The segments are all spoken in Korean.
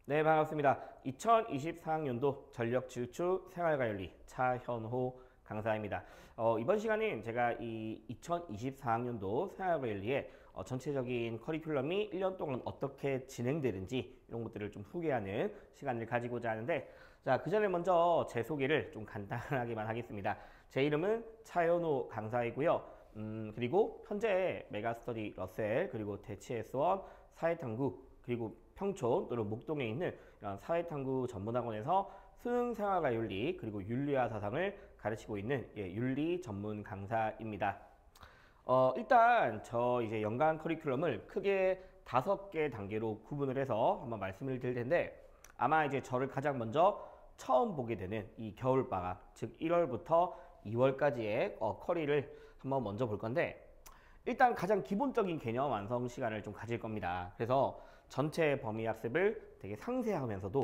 네, 반갑습니다. 2024학년도 전력질주 생활관리 차현호 강사입니다. 이번 시간은 제가 이 2024학년도 생활관리의 전체적인 커리큘럼이 1년 동안 어떻게 진행되는지 이런 것들을 좀 소개하는 시간을 가지고자 하는데, 자, 그 전에 먼저 제 소개를 좀 간단하게만 하겠습니다. 제 이름은 차현호 강사이고요. 그리고 현재 메가스터디 러셀, 그리고 대치S1 사회탐구, 그리고 평촌 또는 목동에 있는 이런 사회탐구 전문학원에서 수능생활과윤리 그리고 윤리와 사상을 가르치고 있는 윤리 전문 강사입니다. 일단 저 이제 연간 커리큘럼을 크게 5개 단계로 구분을 해서 한번 말씀을 드릴 텐데, 아마 이제 저를 가장 먼저 처음 보게 되는 이 겨울방학, 즉 1월부터 2월까지의 커리를 한번 먼저 볼 건데, 일단 가장 기본적인 개념 완성 시간을 좀 가질 겁니다. 그래서 전체 범위 학습을 되게 상세하면서도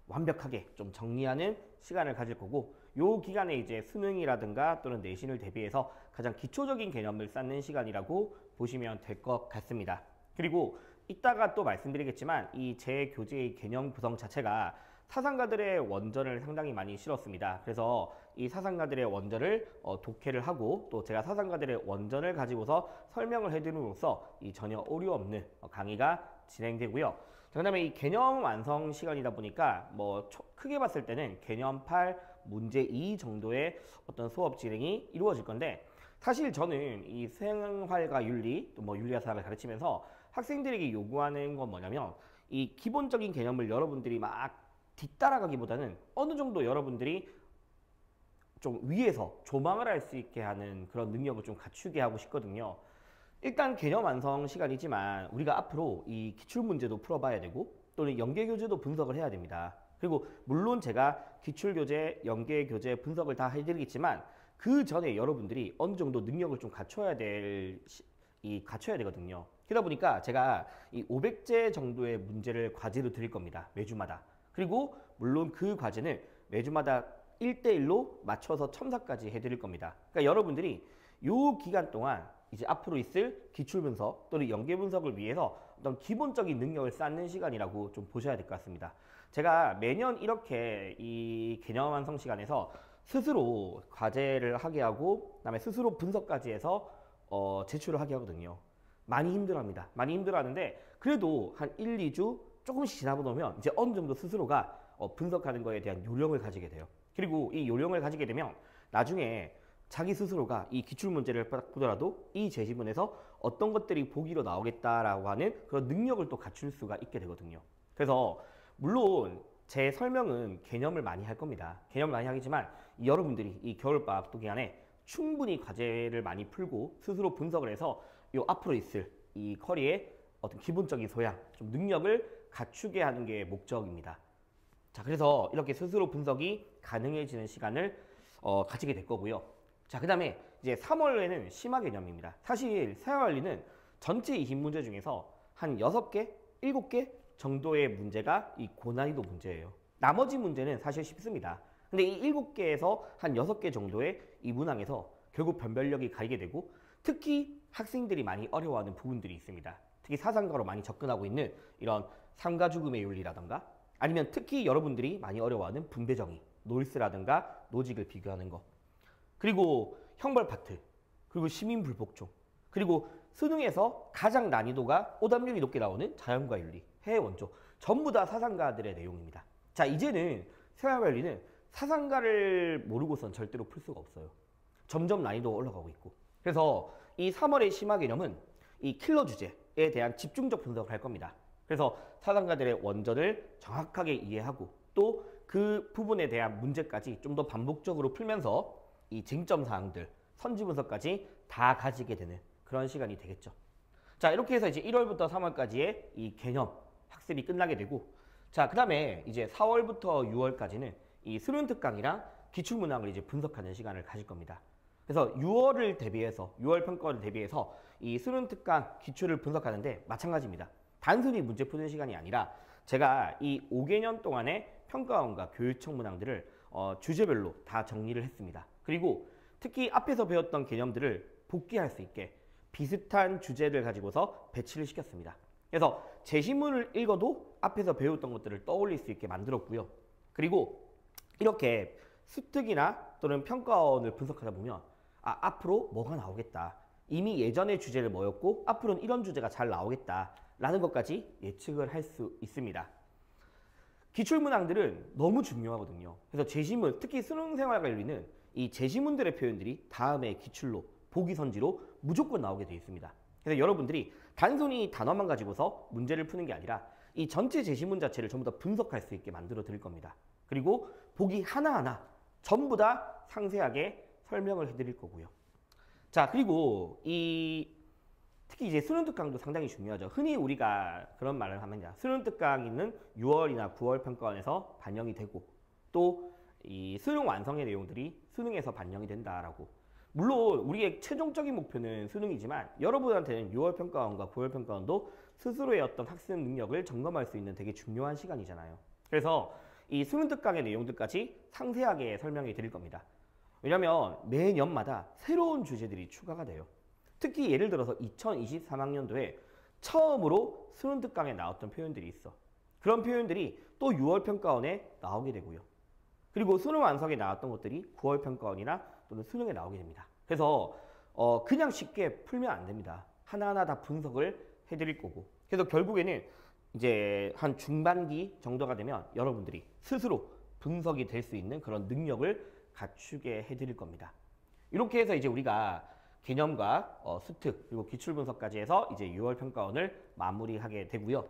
완벽하게 좀 정리하는 시간을 가질 거고, 요 기간에 이제 수능이라든가 또는 내신을 대비해서 가장 기초적인 개념을 쌓는 시간이라고 보시면 될 것 같습니다. 그리고 이따가 또 말씀드리겠지만 이 제 교재의 개념 구성 자체가 사상가들의 원전을 상당히 많이 실었습니다. 그래서 이 사상가들의 원전을 독해를 하고, 또 제가 사상가들의 원전을 가지고서 설명을 해드림으로써 이 전혀 오류 없는 강의가 진행되고요. 그 다음에 이 개념 완성 시간이다 보니까 뭐 크게 봤을 때는 개념 8, 문제 2 정도의 어떤 수업 진행이 이루어질 건데, 사실 저는 이 생활과 윤리, 또 뭐 윤리와 사상을 가르치면서 학생들에게 요구하는 건 뭐냐면, 이 기본적인 개념을 여러분들이 막 뒤따라가기보다는 어느 정도 여러분들이 좀 위에서 조망을 할 수 있게 하는 그런 능력을 좀 갖추게 하고 싶거든요. 일단 개념 완성 시간이지만 우리가 앞으로 이 기출문제도 풀어봐야 되고, 또는 연계교재도 분석을 해야 됩니다. 그리고 물론 제가 기출교재, 연계교재 분석을 다 해드리겠지만 그 전에 여러분들이 어느 정도 능력을 좀 갖춰야 되거든요. 그러다 보니까 제가 이 500제 정도의 문제를 과제로 드릴 겁니다. 매주마다. 그리고 물론 그 과제는 매주마다 1대1로 맞춰서 첨삭까지 해드릴 겁니다. 그러니까 여러분들이 이 기간 동안 이제 앞으로 있을 기출분석 또는 연계분석을 위해서 어떤 기본적인 능력을 쌓는 시간이라고 좀 보셔야 될 것 같습니다. 제가 매년 이렇게 이 개념 완성 시간에서 스스로 과제를 하게 하고, 그다음에 스스로 분석까지 해서 제출을 하게 하거든요. 많이 힘들어합니다. 많이 힘들어하는데 그래도 한 1, 2주 조금씩 지나고 나면 이제 어느 정도 스스로가 분석하는 거에 대한 요령을 가지게 돼요. 그리고 이 요령을 가지게 되면 나중에 자기 스스로가 이 기출문제를 보더라도 이 제시문에서 어떤 것들이 보기로 나오겠다라고 하는 그런 능력을 또 갖출 수가 있게 되거든요. 그래서 물론 제 설명은 개념을 많이 할 겁니다. 개념을 많이 하겠지만 여러분들이 이 겨울방학 기간에 충분히 과제를 많이 풀고 스스로 분석을 해서 요 앞으로 있을 이 커리의 어떤 기본적인 소양, 좀 능력을 갖추게 하는 게 목적입니다. 자, 그래서 이렇게 스스로 분석이 가능해지는 시간을 가지게 될 거고요. 자, 그 다음에 이제 3월에는 심화 개념입니다. 사실 생활관리는 전체 20문제 중에서 한 6개, 7개 정도의 문제가 이 고난이도 문제예요. 나머지 문제는 사실 쉽습니다. 근데 이 7개에서 한 6개 정도의 이 문항에서 결국 변별력이 가게 되고, 특히 학생들이 많이 어려워하는 부분들이 있습니다. 특히 사상가로 많이 접근하고 있는 이런 삶과 죽음의 윤리라던가, 아니면 특히 여러분들이 많이 어려워하는 분배정의, 노이스라든가 노직을 비교하는 거, 그리고 형벌 파트, 그리고 시민불복종, 그리고 수능에서 가장 난이도가 오답률이 높게 나오는 자연과 윤리, 해의 원조, 전부 다 사상가들의 내용입니다. 자, 이제는 생활관리는 사상가를 모르고선 절대로 풀 수가 없어요. 점점 난이도가 올라가고 있고. 그래서 이 3월의 심화 개념은 이 킬러 주제에 대한 집중적 분석을 할 겁니다. 그래서 사상가들의 원전을 정확하게 이해하고, 또 그 부분에 대한 문제까지 좀 더 반복적으로 풀면서 이 쟁점 사항들, 선지 분석까지 다 가지게 되는 그런 시간이 되겠죠. 자, 이렇게 해서 이제 1월부터 3월까지의 이 개념 학습이 끝나게 되고, 자, 그 다음에 이제 4월부터 6월까지는 이 수능 특강이랑 기출문항을 이제 분석하는 시간을 가질 겁니다. 그래서 6월을 대비해서, 6월 평가를 대비해서 이 수능 특강 기출을 분석하는데 마찬가지입니다. 단순히 문제 푸는 시간이 아니라 제가 이 5개년 동안의 평가원과 교육청 문항들을 주제별로 다 정리를 했습니다. 그리고 특히 앞에서 배웠던 개념들을 복귀할 수 있게 비슷한 주제를 가지고서 배치를 시켰습니다. 그래서 제시문을 읽어도 앞에서 배웠던 것들을 떠올릴 수 있게 만들었고요. 그리고 이렇게 수특이나 또는 평가원을 분석하다 보면 앞으로 뭐가 나오겠다. 이미 예전의 주제를 뭐였고 앞으로는 이런 주제가 잘 나오겠다라는 것까지 예측을 할 수 있습니다. 기출문항들은 너무 중요하거든요. 그래서 제시문, 특히 수능생활 관리는 이 제시문들의 표현들이 다음에 기출로, 보기선지로 무조건 나오게 되어 있습니다. 그래서 여러분들이 단순히 단어만 가지고서 문제를 푸는 게 아니라 이 전체 제시문 자체를 전부 다 분석할 수 있게 만들어 드릴 겁니다. 그리고 보기 하나하나 전부 다 상세하게 설명을 해드릴 거고요. 자, 그리고 특히 이제 수능 특강도 상당히 중요하죠. 흔히 우리가 그런 말을 하면 수능 특강은 6월이나 9월 평가원에서 반영이 되고 또 이 수능 완성의 내용들이 수능에서 반영이 된다라고. 물론 우리의 최종적인 목표는 수능이지만 여러분한테는 6월 평가원과 9월 평가원도 스스로의 어떤 학습 능력을 점검할 수 있는 되게 중요한 시간이잖아요. 그래서 이 수능 특강의 내용들까지 상세하게 설명해 드릴 겁니다. 왜냐하면 매년마다 새로운 주제들이 추가가 돼요. 특히 예를 들어서 2023학년도에 처음으로 수능 특강에 나왔던 표현들이 있어. 그런 표현들이 또 6월 평가원에 나오게 되고요. 그리고 수능 완성에 나왔던 것들이 9월 평가원이나 또는 수능에 나오게 됩니다. 그래서 그냥 쉽게 풀면 안 됩니다. 하나하나 다 분석을 해드릴 거고. 그래서 결국에는 이제 한 중반기 정도가 되면 여러분들이 스스로 분석이 될 수 있는 그런 능력을 갖추게 해드릴 겁니다. 이렇게 해서 이제 우리가 개념과 수특 그리고 기출 분석까지 해서 이제 6월 평가원을 마무리하게 되고요.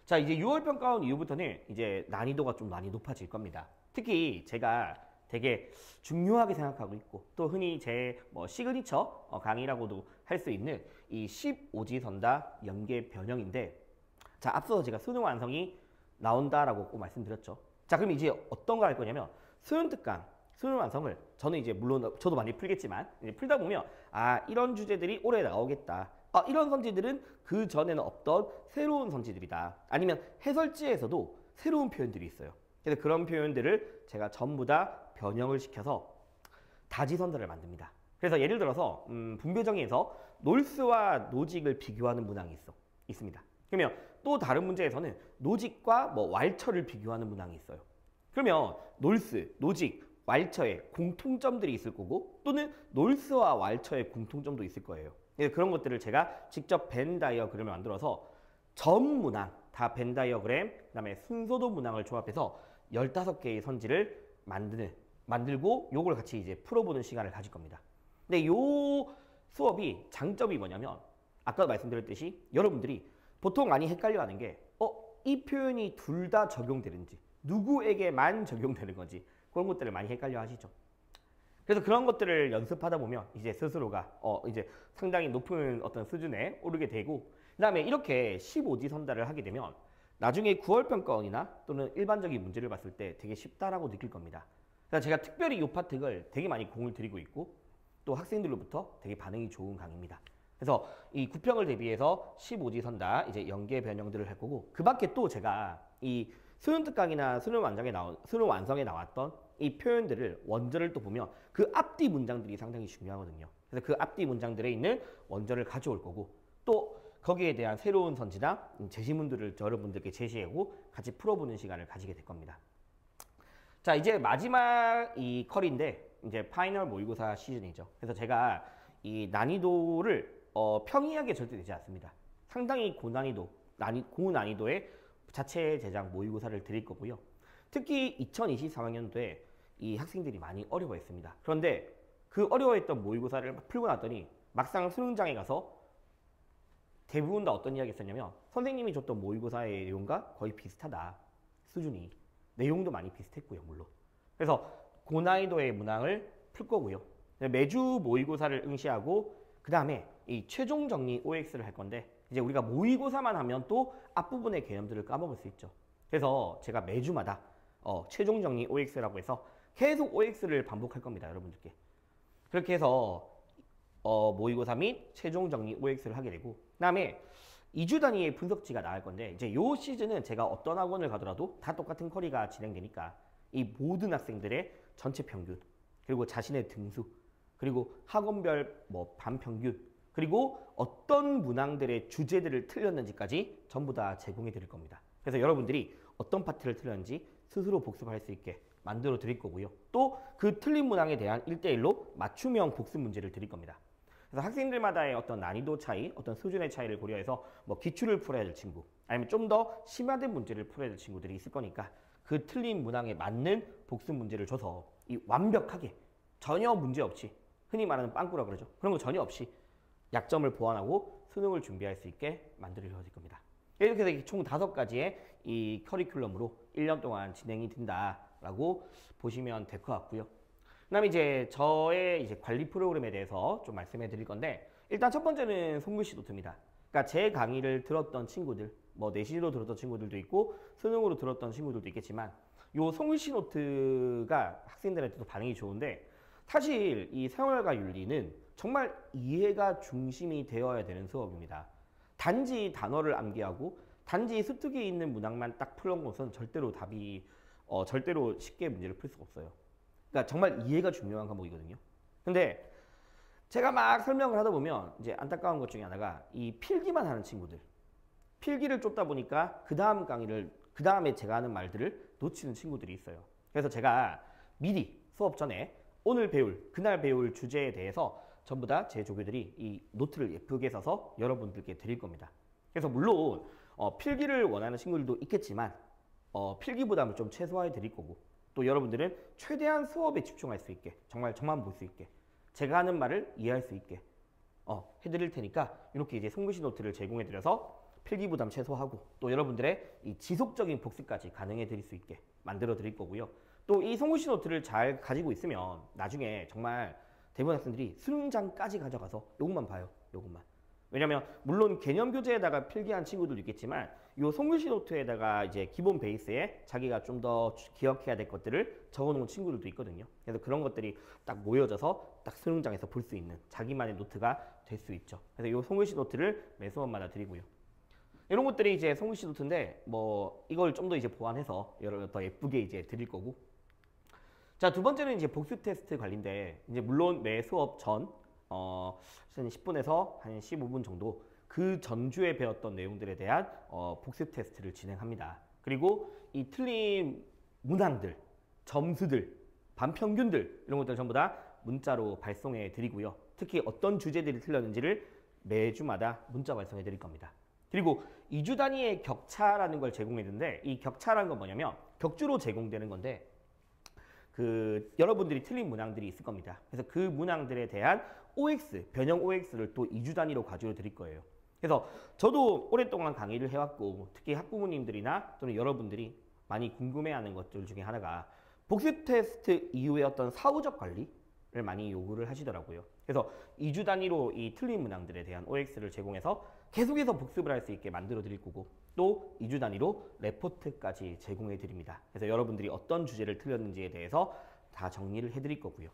자, 이제 6월 평가원 이후부터는 이제 난이도가 좀 많이 높아질 겁니다. 특히 제가 되게 중요하게 생각하고 있고 또 흔히 제 시그니처 강의라고도 할 수 있는 이 15지선다 연계 변형인데, 자, 앞서 제가 수능 완성이 나온다라고 꼭 말씀드렸죠. 자, 그럼 이제 어떤 거 할 거냐면 수능 특강, 수능 완성을 저는 이제 물론 저도 많이 풀겠지만 이제 풀다 보면 이런 주제들이 올해 나오겠다. 이런 선지들은 그 전에는 없던 새로운 선지들이다. 아니면 해설지에서도 새로운 표현들이 있어요. 그래서 그런 표현들을 제가 전부 다 변형을 시켜서 다지선다를 만듭니다. 그래서 예를 들어서 분배정의에서 놀스와 노직을 비교하는 문항이 있습니다. 그러면 또 다른 문제에서는 노직과 왈처를 비교하는 문항이 있어요. 그러면 놀스, 노직, 왈처의 공통점들이 있을 거고 또는 놀스와 왈처의 공통점도 있을 거예요. 그런 것들을 제가 직접 벤 다이어그램을 만들어서 전 문항 다 벤 다이어그램, 그다음에 순서도 문항을 조합해서 15개의 선지를 만들고 요걸 같이 이제 풀어보는 시간을 가질 겁니다. 근데 요 수업이 장점이 뭐냐면 아까 말씀드렸듯이 여러분들이 보통 많이 헷갈려하는 게 이 표현이 둘 다 적용되는지 누구에게만 적용되는 건지 그런 것들을 많이 헷갈려 하시죠. 그래서 그런 것들을 연습하다 보면 이제 스스로가 이제 상당히 높은 어떤 수준에 오르게 되고, 그 다음에 이렇게 15지선다를 하게 되면 나중에 9월 평가원이나 또는 일반적인 문제를 봤을 때 되게 쉽다라고 느낄 겁니다. 그래서 제가 특별히 이 파트를 되게 많이 공을 들이고 있고 또 학생들로부터 되게 반응이 좋은 강의입니다. 그래서 이 9평을 대비해서 15지선다 이제 연계 변형들을 할 거고, 그 밖에 또 제가 이 수능 특강이나 수능 완성에 나왔던 이 표현들을 원절을 또 보면 그 앞뒤 문장들이 상당히 중요하거든요. 그래서 그 앞뒤 문장들에 있는 원절을 가져올 거고 또 거기에 대한 새로운 선지나 제시문들을 여러분들께 제시하고 같이 풀어보는 시간을 가지게 될 겁니다. 자, 이제 마지막 이 컬인데 이제 파이널 모의고사 시즌이죠. 그래서 제가 이 난이도를 평이하게 절대 되지 않습니다. 상당히 고난이도의 자체 제작 모의고사를 드릴 거고요. 특히 2023학년도에 이 학생들이 많이 어려워했습니다. 그런데 그 어려워했던 모의고사를 풀고 났더니 막상 수능장에 가서 대부분 다 어떤 이야기 했었냐면 선생님이 줬던 모의고사의 내용과 거의 비슷하다. 수준이. 내용도 많이 비슷했고요. 물론. 그래서 고난이도의 문항을 풀 거고요. 매주 모의고사를 응시하고 그 다음에 이 최종 정리 OX를 할 건데 이제 우리가 모의고사만 하면 또 앞부분의 개념들을 까먹을 수 있죠. 그래서 제가 매주마다 최종 정리 OX라고 해서 계속 OX를 반복할 겁니다. 여러분들께. 그렇게 해서 모의고사 및 최종 정리 OX를 하게 되고, 그 다음에 2주 단위의 분석지가 나갈 건데 이제 요 시즌은 제가 어떤 학원을 가더라도 다 똑같은 커리가 진행되니까 이 모든 학생들의 전체 평균 그리고 자신의 등수 그리고 학원별 반평균 그리고 어떤 문항들의 주제들을 틀렸는지까지 전부 다 제공해 드릴 겁니다. 그래서 여러분들이 어떤 파트를 틀렸는지 스스로 복습할 수 있게 만들어 드릴 거고요. 또 그 틀린 문항에 대한 1대1로 맞춤형 복습 문제를 드릴 겁니다. 그래서 학생들마다의 어떤 난이도 차이, 어떤 수준의 차이를 고려해서 뭐 기출을 풀어야 될 친구, 아니면 좀 더 심화된 문제를 풀어야 될 친구들이 있을 거니까 그 틀린 문항에 맞는 복습 문제를 줘서 이 완벽하게 전혀 문제 없이, 흔히 말하는 빵꾸라 그러죠. 그런 거 전혀 없이 약점을 보완하고 수능을 준비할 수 있게 만들어 드릴 겁니다. 이렇게 해서 총 5가지의 이 커리큘럼으로 1년 동안 진행이 된다라고 보시면 될 것 같고요. 그다음에 이제 저의 이제 관리 프로그램에 대해서 좀 말씀해 드릴 건데, 일단 첫 번째는 손글씨 노트입니다. 그러니까 제 강의를 들었던 친구들, 뭐 내신으로 들었던 친구들도 있고 수능으로 들었던 친구들도 있겠지만, 요 손글씨 노트가 학생들한테도 반응이 좋은데, 사실 이 생활과 윤리는 정말 이해가 중심이 되어야 되는 수업입니다. 단지 단어를 암기하고 단지 수특에 있는 문항만 딱 푸는 것은 절대로 절대로 쉽게 문제를 풀 수가 없어요. 그러니까 정말 이해가 중요한 과목이거든요. 근데 제가 막 설명을 하다 보면 이제 안타까운 것 중에 하나가 이 필기만 하는 친구들. 필기를 쫓다 보니까 그 다음 강의를, 그 다음에 제가 하는 말들을 놓치는 친구들이 있어요. 그래서 제가 미리 수업 전에 오늘 배울, 그날 배울 주제에 대해서 전부 다 제 조교들이 이 노트를 예쁘게 써서 여러분들께 드릴 겁니다. 그래서 물론 필기를 원하는 친구들도 있겠지만 필기 부담을 좀 최소화해 드릴 거고, 또 여러분들은 최대한 수업에 집중할 수 있게, 정말 저만 볼 수 있게, 제가 하는 말을 이해할 수 있게 해드릴 테니까 이렇게 이제 손글씨 노트를 제공해 드려서 필기 부담 최소화하고, 또 여러분들의 이 지속적인 복습까지 가능해 드릴 수 있게 만들어 드릴 거고요. 또 이 손글씨 노트를 잘 가지고 있으면 나중에 정말 대부분 학생들이 수능장까지 가져가서 요것만 봐요. 요것만. 왜냐면 물론 개념 교재에다가 필기한 친구들도 있겠지만 요 손글씨 노트에다가 이제 기본 베이스에 자기가 좀 더 기억해야 될 것들을 적어놓은 친구들도 있거든요. 그래서 그런 것들이 딱 모여져서 딱 수능장에서 볼 수 있는 자기만의 노트가 될 수 있죠. 그래서 요 손글씨 노트를 매 수업마다 드리고요. 이런 것들이 이제 손글씨 노트인데, 뭐 이걸 좀 더 이제 보완해서 여러 더 예쁘게 이제 드릴 거고. 자, 두 번째는 이제 복습 테스트 관리인데, 이제 물론 매 수업 전 한 10분에서 한 15분 정도 그 전주에 배웠던 내용들에 대한 복습 테스트를 진행합니다. 그리고 이 틀린 문항들, 점수들, 반평균들 이런 것들 전부 다 문자로 발송해 드리고요. 특히 어떤 주제들이 틀렸는지를 매주마다 문자 발송해 드릴 겁니다. 그리고 2주 단위의 격차라는 걸 제공해 드는데, 이 격차라는 건 뭐냐면 격주로 제공되는 건데, 여러분들이 틀린 문항들이 있을 겁니다. 그래서 그 문항들에 대한 OX, 변형 OX를 또 2주 단위로 가지고 드릴 거예요. 그래서 저도 오랫동안 강의를 해왔고, 특히 학부모님들이나 또는 여러분들이 많이 궁금해하는 것들 중에 하나가 복습 테스트 이후에 어떤 사후적 관리를 많이 요구를 하시더라고요. 그래서 2주 단위로 이 틀린 문항들에 대한 OX를 제공해서 계속해서 복습을 할 수 있게 만들어 드릴 거고, 또 2주 단위로 레포트까지 제공해 드립니다. 그래서 여러분들이 어떤 주제를 틀렸는지에 대해서 다 정리를 해 드릴 거고요.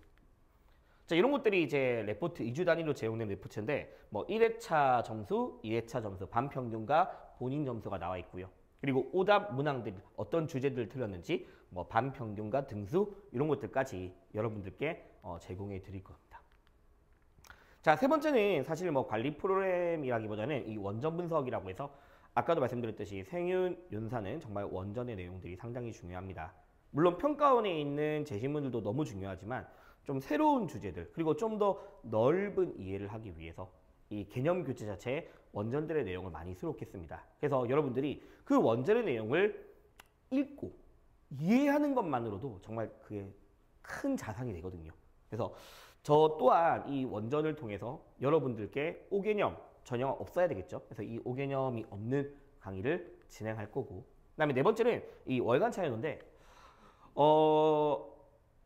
자, 이런 것들이 이제 레포트 2주 단위로 제공된 레포트인데, 뭐 1회차 점수, 2회차 점수, 반평균과 본인 점수가 나와 있고요. 그리고 오답 문항들, 어떤 주제들을 틀렸는지, 뭐 반평균과 등수 이런 것들까지 여러분들께 제공해 드릴 겁니다. 자, 세 번째는 사실 뭐 관리 프로그램이라기보다는 이 원전 분석이라고 해서, 아까도 말씀드렸듯이 생윤, 윤사는 정말 원전의 내용들이 상당히 중요합니다. 물론 평가원에 있는 제시문들도 너무 중요하지만 좀 새로운 주제들, 그리고 좀 더 넓은 이해를 하기 위해서 이 개념 교재 자체에 원전들의 내용을 많이 수록했습니다. 그래서 여러분들이 그 원전의 내용을 읽고 이해하는 것만으로도 정말 그게 큰 자산이 되거든요. 그래서 저 또한 이 원전을 통해서 여러분들께 5개념, 전형은 없어야 되겠죠. 그래서 이 5개념이 없는 강의를 진행할 거고, 그 다음에 네 번째는 이 월간 차이노인데,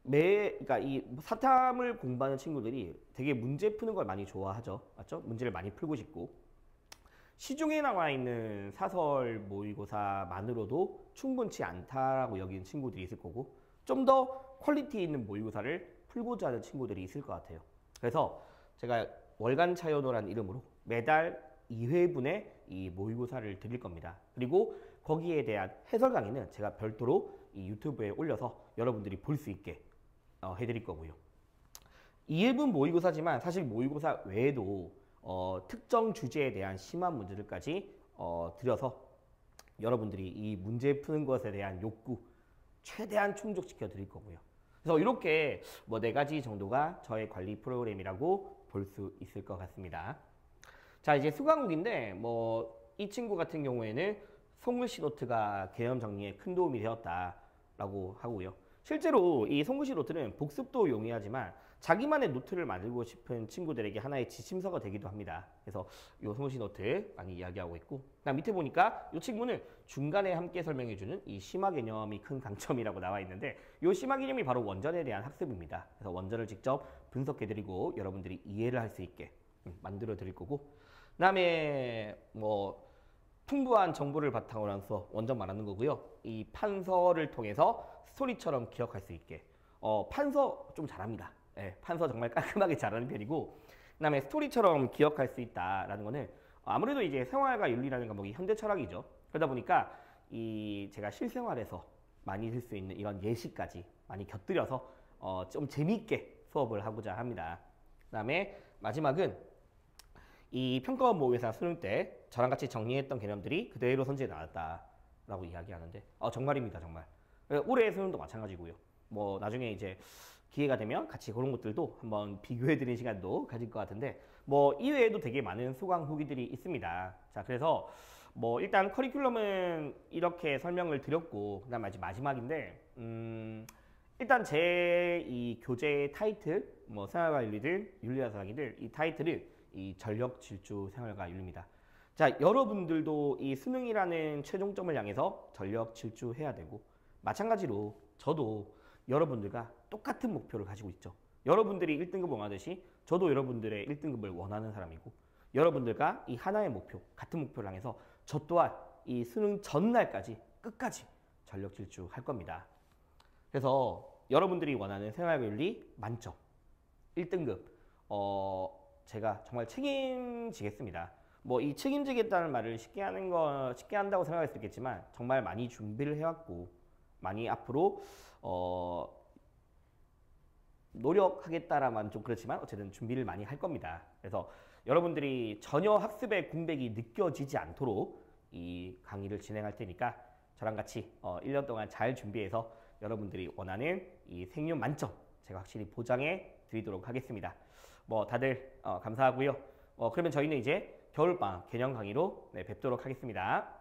그러니까 이 사탐을 공부하는 친구들이 되게 문제 푸는 걸 많이 좋아하죠. 맞죠? 문제를 많이 풀고 싶고, 시중에 나와 있는 사설 모의고사만으로도 충분치 않다라고 여기는 친구들이 있을 거고, 좀 더 퀄리티 있는 모의고사를 풀고자 하는 친구들이 있을 것 같아요. 그래서 제가 월간 차이노라는 이름으로 매달 2회분의 이 모의고사를 드릴 겁니다. 그리고 거기에 대한 해설 강의는 제가 별도로 이 유튜브에 올려서 여러분들이 볼 수 있게 해드릴 거고요. 2회분 모의고사지만 사실 모의고사 외에도 특정 주제에 대한 심한 문제들까지 드려서 여러분들이 이 문제 푸는 것에 대한 욕구 최대한 충족시켜 드릴 거고요. 그래서 이렇게 뭐 4가지 정도가 저의 관리 프로그램이라고 볼 수 있을 것 같습니다. 자, 이제 수강국인데 뭐 이 친구 같은 경우에는 송글씨 노트가 개념 정리에 큰 도움이 되었다라고 하고요. 실제로 이 송글씨 노트는 복습도 용이하지만 자기만의 노트를 만들고 싶은 친구들에게 하나의 지침서가 되기도 합니다. 그래서 이 송글씨 노트 많이 이야기하고 있고, 그다음 밑에 보니까 이 친구는 중간에 함께 설명해주는 이 심화 개념이 큰 강점이라고 나와 있는데, 이 심화 개념이 바로 원전에 대한 학습입니다. 그래서 원전을 직접 분석해드리고 여러분들이 이해를 할 수 있게 만들어 드릴 거고, 그다음에 뭐 풍부한 정보를 바탕으로 해서 원전 말하는 거고요. 이 판서를 통해서 스토리처럼 기억할 수 있게. 판서 좀 잘합니다. 예, 판서 정말 깔끔하게 잘하는 편이고, 그다음에 스토리처럼 기억할 수 있다라는 거는 아무래도 이제 생활과 윤리라는 과목이 현대 철학이죠. 그러다 보니까 이 제가 실생활에서 많이 쓸 수 있는 이런 예시까지 많이 곁들여서 좀 재미있게 수업을 하고자 합니다. 그다음에 마지막은 이 평가원 모의고사 수능 때 저랑 같이 정리했던 개념들이 그대로 선지에 나왔다라고 이야기하는데 정말입니다, 정말. 올해 수능도 마찬가지고요. 뭐 나중에 이제 기회가 되면 같이 그런 것들도 한번 비교해드리는 시간도 가질 것 같은데, 뭐 이외에도 되게 많은 수강 후기들이 있습니다. 자, 그래서 뭐 일단 커리큘럼은 이렇게 설명을 드렸고, 그다음 마지막인데 일단 제 이 교재 타이틀, 뭐 생활과 윤리들, 윤리와 사기들, 이 타이틀을 이 전력 질주 생활과 윤리입니다. 자, 여러분들도 이 수능이라는 최종점을 향해서 전력 질주해야 되고, 마찬가지로 저도 여러분들과 똑같은 목표를 가지고 있죠. 여러분들이 1등급 원하듯이 저도 여러분들의 1등급을 원하는 사람이고, 여러분들과 이 하나의 목표, 같은 목표를 향해서 저 또한 이 수능 전날까지 끝까지 전력 질주할 겁니다. 그래서 여러분들이 원하는 생활과 윤리 만점 1등급 제가 정말 책임지겠습니다. 뭐 이 책임지겠다는 말을 쉽게 한다고 생각할 수 있겠지만, 정말 많이 준비를 해왔고 많이 앞으로 노력하겠다라면 좀 그렇지만 어쨌든 준비를 많이 할 겁니다. 그래서 여러분들이 전혀 학습의 공백이 느껴지지 않도록 이 강의를 진행할 테니까 저랑 같이 1년 동안 잘 준비해서 여러분들이 원하는 이 생률 만점 제가 확실히 보장해 드리도록 하겠습니다. 뭐 다들 감사하고요. 그러면 저희는 이제 겨울방학 개념 강의로 뵙도록 하겠습니다.